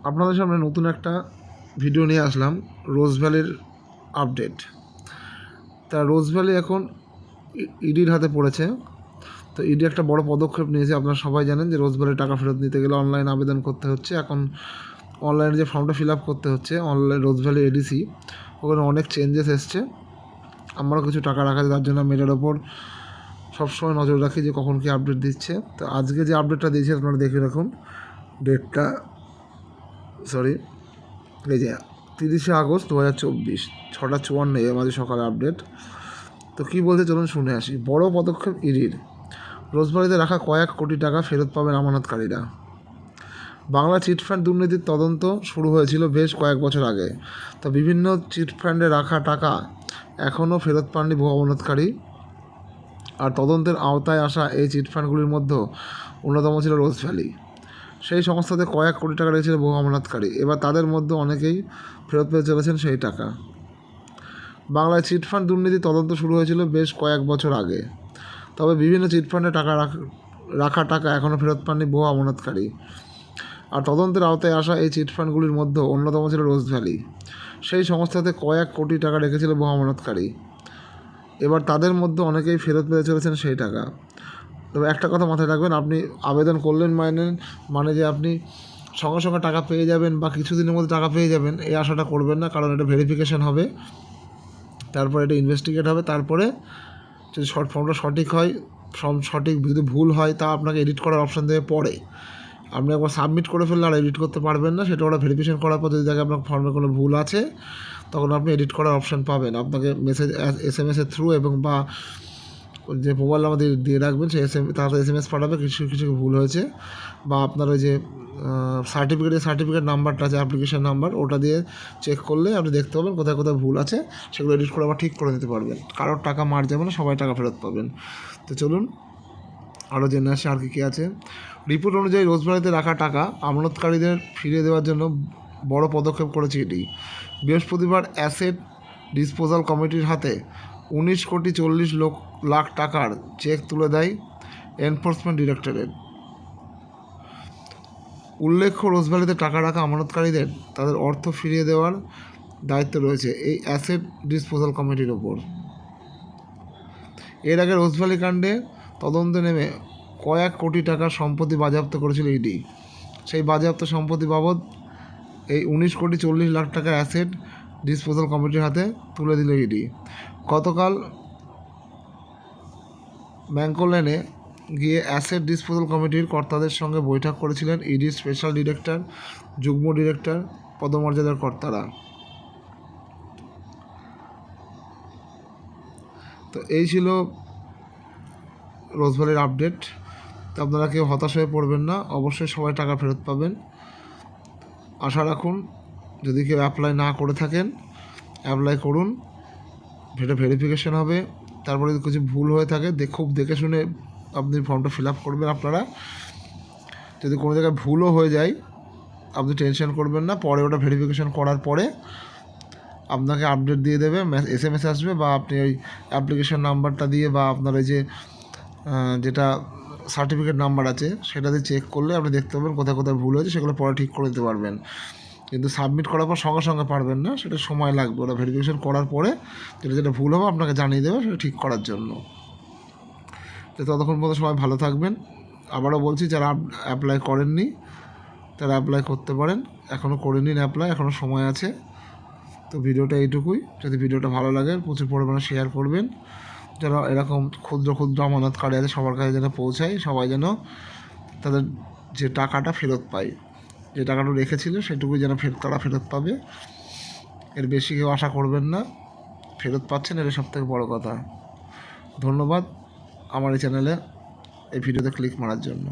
আপনাদের সামনে নতুন একটা ভিডিও নিয়ে আসলাম রোজ ভ্যালির আপডেট। তা রোজ ভ্যালি এখন ইডির হাতে পড়েছে। তো ইডি একটা বড় পদক্ষেপ নিয়েছে। আপনারা সবাই জানেন যে রোজ ভ্যালির টাকা ফেরত নিতে গেলে অনলাইন আবেদন করতে হচ্ছে। এখন অনলাইনে যে ফর্মটা ফিল আপ করতে হচ্ছে অনলাইন রোজ ভ্যালি এডিসি, ওখানে অনেক চেঞ্জেস এসছে। আমারও কিছু টাকা রাখা আছে, তার জন্য আমি এটার ওপর সবসময় নজর রাখি যে কখন কী আপডেট দিচ্ছে। তো আজকে যে আপডেটটা দিয়েছে আপনারা দেখে রাখুন। ডেটটা এই যে 30শে আগস্ট 2024, 6:54 AM আজ সকালে আপডেট। তো কী বলতে চলুন শুনে আসি। বড় পদক্ষেপ ইডির, রোজভ্যালিতে রাখা কয়েক কোটি টাকা ফেরত পাবেন আমানতকারীরা। বাংলা চিটফান্ড দুর্নীতির তদন্ত শুরু হয়েছিল বেশ কয়েক বছর আগে। তো বিভিন্ন চিটফান্ডে রাখা টাকা এখনও ফেরত পাননি বহু আমানতকারী। আর তদন্তের আওতায় আসা এই চিটফান্ডগুলির মধ্যে অন্যতম ছিল রোজ ভ্যালি। সেই সংস্থাতে কয়েক কোটি টাকা রেখেছিল বহু আমানতকারী। এবার তাদের মধ্যে অনেকেই ফেরত পেতে চলেছেন সেই টাকা। বাংলায় চিটফান্ড দুর্নীতি তদন্ত শুরু হয়েছিল বেশ কয়েক বছর আগে। তবে বিভিন্ন চিটফান্ডে রাখা টাকা এখনও ফেরত পাননি বহু আমানতকারী। আর তদন্তের আওতায় আসা এই চিটফান্ডগুলির মধ্যে অন্যতম ছিল রোজ ভ্যালি। সেই সংস্থাতে কয়েক কোটি টাকা রেখেছিল বহু আমানতকারী। এবার তাদের মধ্যে অনেকেই ফেরত পেতে চলেছেন সেই টাকা। তবে একটা কথা মাথায় রাখবেন, আপনি আবেদন করলেন মানে যে আপনি সঙ্গে সঙ্গে টাকা পেয়ে যাবেন বা কিছুদিনের মধ্যে টাকা পেয়ে যাবেন, এই আশাটা করবেন না। কারণ এটা ভেরিফিকেশন হবে, তারপরে এটা ইনভেস্টিগেট হবে, তারপরে যদি ফর্মটা সঠিক হয়, সঠিক যদি ভুল হয় তা আপনাকে এডিট করার অপশান দেবে পরে। আপনি একবার সাবমিট করে ফেললে আর এডিট করতে পারবেন না। সেটা ওরা ভেরিফিকেশন করার পর যদি দেখে আপনার ফর্মে কোনো ভুল আছে, তখন আপনি এডিট করার অপশান পাবেন। আপনাকে মেসেজ SMS-এর থ্রু এবং বা যে মোবাইল নাম্বার দিয়ে রাখবেন, সেই তারা SMS পাঠাবে কিছু কিছু ভুল হয়েছে, বা আপনার ওই যে সার্টিফিকেট নাম্বারটা আছে, অ্যাপ্লিকেশন নাম্বার, ওটা দিয়ে চেক করলে আপনি দেখতে পাবেন কোথায় কোথায় ভুল আছে। সেগুলো এডিট করে আবার ঠিক করে নিতে পারবেন। কারোর টাকা মার যাবে না, সবাই টাকা ফেরত পাবেন। তো চলুন আরও জেনে আসি আর কী আছে। রিপোর্ট অনুযায়ী রোজভ্যালিতে রাখা টাকা আমানতকারীদের ফিরিয়ে দেওয়ার জন্য বড় পদক্ষেপ করেছে এটি। বৃহস্পতিবার অ্যাসেট ডিসপোজাল কমিটির হাতে 19,40,00,000 টাকার চেক তুলে দেয় এনফোর্সমেন্ট ডিরেক্টরেট। উল্লেখ্য, রোজভ্যালিতে টাকা রাখা আমানতকারীদের তাদের অর্থ ফিরিয়ে দেওয়ার দায়িত্ব রয়েছে এই অ্যাসেট ডিসপোজাল কমিটির ওপর। এর আগে রোজভ্যালি কাণ্ডে তদন্তে নেমে কয়েক কোটি টাকার সম্পত্তি বাজেয়াপ্ত করেছিল ইডি। সেই বাজেয়াপ্ত সম্পত্তি বাবদ এই 19,40,00,000 টাকার অ্যাসেট ডিসপোজাল কমিটির হাতে তুলে দিল ইডি। গতকাল ব্যাংকো লেনে গিয়ে অ্যাসেট ডিসপোজাল কমিটির কর্তাদের সঙ্গে বৈঠক করেছিলেন ইডির স্পেশাল ডিরেক্টর, যুগ্ম ডিরেক্টর পদমর্যাদার কর্তারা। তো এই ছিল রোজভ্যালির আপডেট। তো আপনারা কেউ হতাশ হয়ে পড়বেন না, অবশ্যই সবাই টাকা ফেরত পাবেন। আশা রাখুন, যদি কেউ অ্যাপ্লাই না করে থাকেন অ্যাপ্লাই করুন, সেটা ভেরিফিকেশন হবে। তারপরে যদি কিছু ভুল হয়ে থাকে খুব দেখে শুনে আপনি ফর্মটা ফিল আপ করবেন। আপনারা যদি কোনো জায়গায় ভুলও হয়ে যায় আপনি টেনশন করবেন না, পরে ওটা ভেরিফিকেশন করার পরে আপনাকে আপডেট দিয়ে দেবে, SMS আসবে, বা আপনি ওই অ্যাপ্লিকেশন নাম্বারটা দিয়ে বা আপনার ওই যে যেটা সার্টিফিকেট নাম্বার আছে সেটা দিয়ে চেক করলে আপনি দেখতে পাবেন কোথায় কোথায় ভুল হয়েছে, সেগুলো পরে ঠিক করে দিতে পারবেন। কিন্তু সাবমিট করার পর সঙ্গে সঙ্গে পারবেন না, সেটা সময় লাগবে। ওরা ভেরিফিকেশন করার পরে যেটা ভুল হবে আপনাকে জানিয়ে দেবে, সেটা ঠিক করার জন্য। তো ততক্ষণ পর্যন্ত সবাই ভালো থাকবেন। আবারও বলছি, যারা অ্যাপ্লাই করেননি তারা অ্যাপ্লাই করতে পারেন। এখনও করে নিন অ্যাপ্লাই, এখনও সময় আছে। তো ভিডিওটা এইটুকুই। যদি ভিডিওটা ভালো লাগে প্রচুর পরিমাণে শেয়ার করবেন, যারা এরকম ক্ষুদ্র ক্ষুদ্র আমানতকারী আছে সবার কাছে যেন পৌঁছায়, সবাই যেন তাদের যে টাকাটা ফেরত পায়, যে টাকাটা রেখেছিল সেটুকুই যেন তারা ফেরত পাবে। এর বেশি কেউ আশা করবেন না, ফেরত পাচ্ছেন, এটা সবথেকে বড় কথা। ধন্যবাদ আমার এই চ্যানেলে এই ভিডিওতে ক্লিক মারার জন্য।